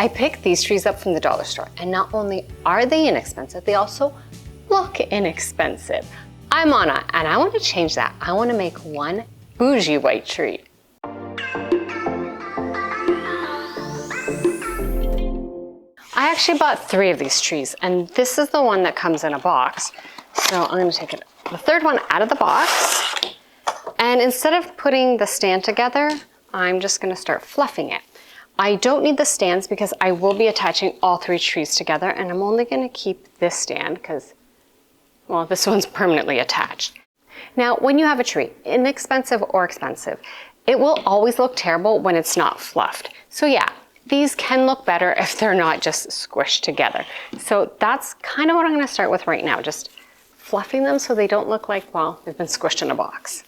I picked these trees up from the dollar store, and not only are they inexpensive, they also look inexpensive. I'm Anna, and I want to change that. I want to make one bougie white tree. I actually bought 3 of these trees, and this is the one that comes in a box. So I'm going to take the third one out of the box, and instead of putting the stand together, I'm just going to start fluffing it. I don't need the stands because I will be attaching all 3 trees together, and I'm only going to keep this stand because, well, this one's permanently attached. Now, when you have a tree, inexpensive or expensive, it will always look terrible when it's not fluffed. So yeah, these can look better if they're not just squished together. So that's kind of what I'm going to start with right now, just fluffing them so they don't look like, well, they've been squished in a box.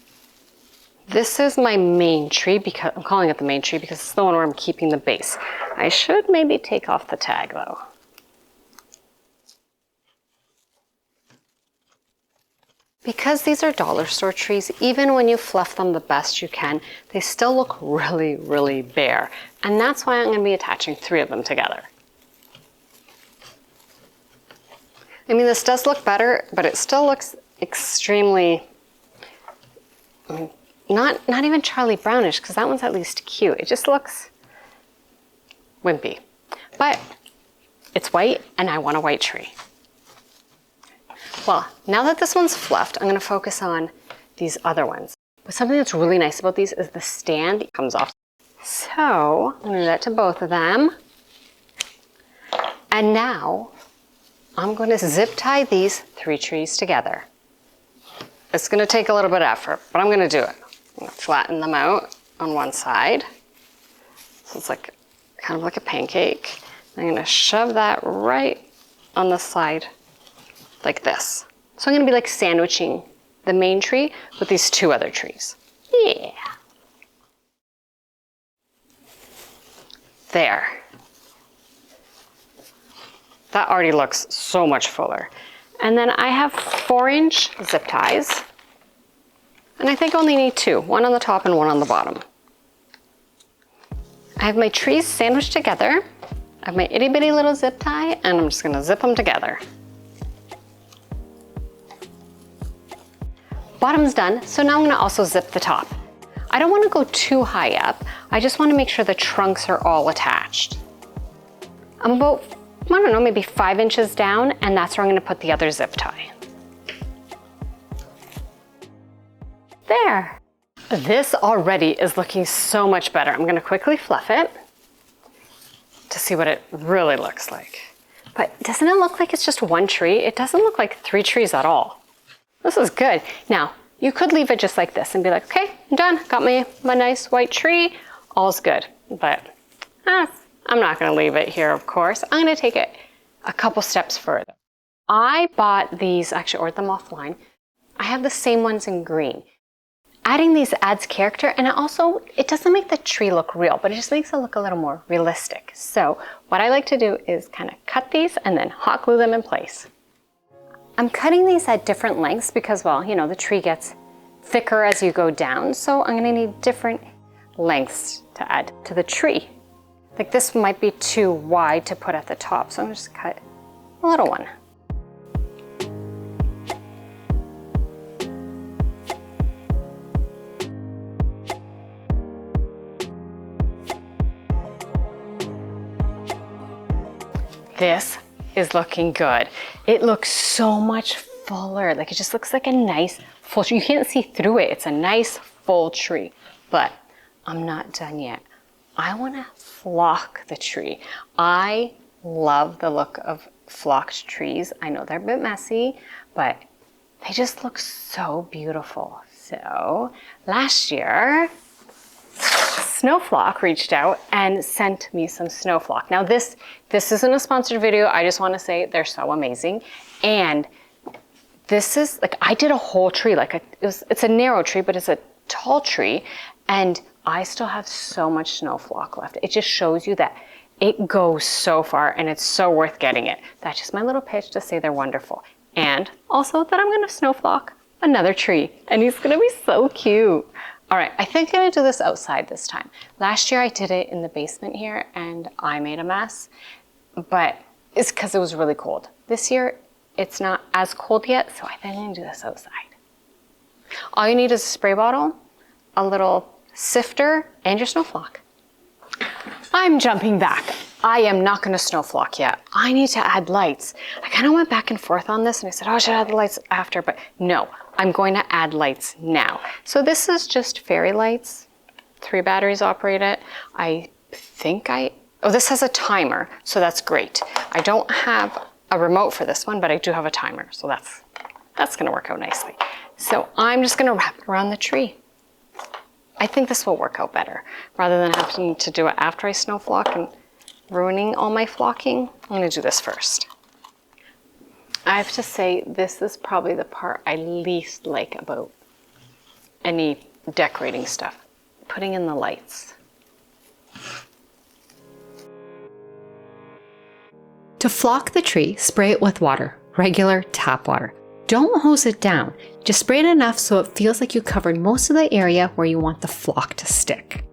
This is my main tree, because I'm calling it the main tree because it's the one where I'm keeping the base. I should maybe take off the tag though. Because these are dollar store trees, even when you fluff them the best you can, they still look really, really bare. And that's why I'm going to be attaching 3 of them together. I mean, this does look better, but it still looks extremely, not even Charlie Brownish, because that one's at least cute. It just looks wimpy. But it's white, and I want a white tree. Well, now that this one's fluffed, I'm going to focus on these other ones. But something that's really nice about these is the stand comes off. So I'm going to do that to both of them. And now I'm going to zip tie these 3 trees together. It's going to take a little bit of effort, but I'm going to do it. I'm going to flatten them out on one side. So it's like kind of like a pancake. I'm going to shove that right on the side like this. So I'm going to be like sandwiching the main tree with these 2 other trees. Yeah. There. That already looks so much fuller. And then I have 4-inch zip ties. And I think I only need 2, one on the top and one on the bottom. I have my trees sandwiched together. I have my itty bitty little zip tie, and I'm just gonna zip them together. Bottom's done, so now I'm gonna also zip the top. I don't wanna go too high up. I just wanna make sure the trunks are all attached. I'm about, I don't know, maybe 5 inches down, and that's where I'm gonna put the other zip tie. There. This already is looking so much better. I'm gonna quickly fluff it to see what it really looks like. But doesn't it look like it's just 1 tree? It doesn't look like 3 trees at all. This is good. Now, you could leave it just like this and be like, okay, I'm done. Got my nice white tree. All's good. But I'm not gonna leave it here, of course. I'm gonna take it a couple steps further. I bought these, actually ordered them offline. I have the same ones in green. Adding these adds character, and it doesn't make the tree look real, but it just makes it look a little more realistic. So what I like to do is kind of cut these and then hot glue them in place. I'm cutting these at different lengths because, well, you know, the tree gets thicker as you go down, so I'm gonna need different lengths to add to the tree. Like this might be too wide to put at the top, so I'm just cut a little one. This is looking good. It looks so much fuller. Like it just looks like a nice full tree. You can't see through it. It's a nice full tree, but I'm not done yet. I want to flock the tree. I love the look of flocked trees. I know they're a bit messy, but they just look so beautiful. So last year, SnoFlock reached out and sent me some SnoFlock. Now this isn't a sponsored video. I just want to say they're so amazing. And this is like, I did a whole tree, like it's a narrow tree, but it's a tall tree. And I still have so much SnoFlock left. It just shows you that it goes so far and it's so worth getting it. That's just my little pitch to say they're wonderful. And also that I'm going to SnoFlock another tree, and he's going to be so cute. All right, I think I'm gonna do this outside this time. Last year I did it in the basement here and I made a mess, but it's because it was really cold. This year, it's not as cold yet, so I think I'm gonna do this outside. All you need is a spray bottle, a little sifter, and your SnoFlock. I'm jumping back. I am not gonna SnoFlock yet. I need to add lights. I kind of went back and forth on this and I said, oh, I should add the lights after, but no, I'm going to add lights now. So this is just fairy lights. 3 batteries operate it. Oh, this has a timer, so that's great. I don't have a remote for this one, but I do have a timer, so that's gonna work out nicely. So I'm just gonna wrap it around the tree. I think this will work out better. Rather than having to do it after I SnoFlock and ruining all my flocking, I'm gonna do this first. I have to say, this is probably the part I least like about any decorating stuff, putting in the lights. To flock the tree, spray it with water, regular tap water. Don't hose it down, just spray it enough so it feels like you covered most of the area where you want the flock to stick.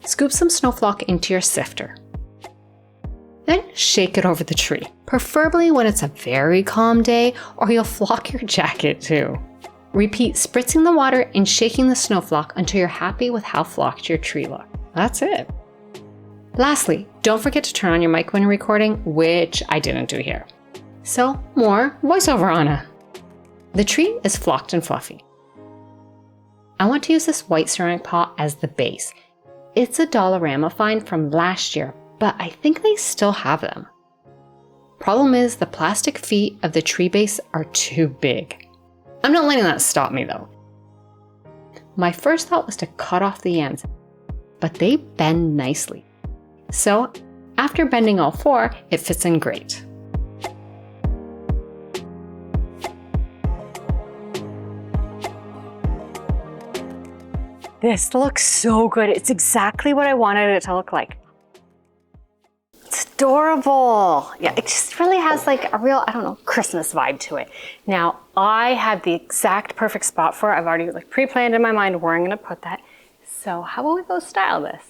Scoop some SnoFlock into your sifter. Then shake it over the tree, preferably when it's a very calm day or you'll flock your jacket too. Repeat spritzing the water and shaking the SnoFlock until you're happy with how flocked your tree looks. That's it. Lastly, don't forget to turn on your mic when you're recording, which I didn't do here. So, more voiceover, Anna. The tree is flocked and fluffy. I want to use this white ceramic pot as the base. It's a Dollarama find from last year, but I think they still have them. Problem is, the plastic feet of the tree base are too big. I'm not letting that stop me though. My first thought was to cut off the ends, but they bend nicely. So, after bending all 4, it fits in great. This looks so good. It's exactly what I wanted it to look like. It's adorable. Yeah, it just really has like a real, I don't know, Christmas vibe to it. Now, I have the exact perfect spot for it. I've already like pre-planned in my mind where I'm gonna put that. So how about we go style this?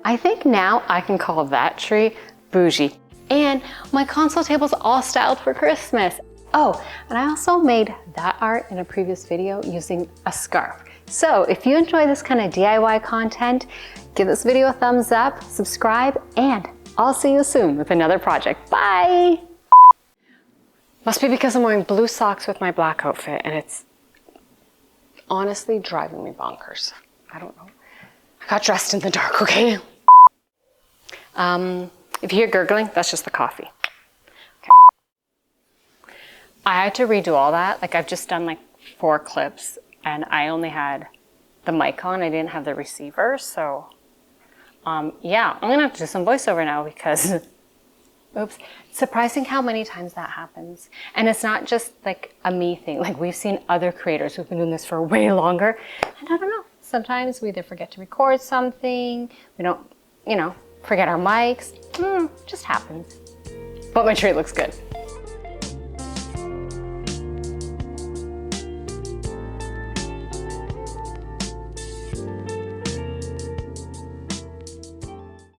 I think now I can call that tree bougie. And my console table's all styled for Christmas. Oh, and I also made that art in a previous video using a scarf. So if you enjoy this kind of DIY content, give this video a thumbs up, subscribe, and I'll see you soon with another project. Bye! Must be because I'm wearing blue socks with my black outfit and it's honestly driving me bonkers. I don't know. I got dressed in the dark, okay? If you hear gurgling, that's just the coffee. Okay. I had to redo all that. Like I've just done like 4 clips and I only had the mic on. I didn't have the receiver. So yeah, I'm gonna have to do some voiceover now because oops. It's surprising how many times that happens. And it's not just like a me thing. Like we've seen other creators who've been doing this for way longer. And I don't know, sometimes we either forget to record something, we don't, you know, forget our mics. Just happens. But my tree looks good.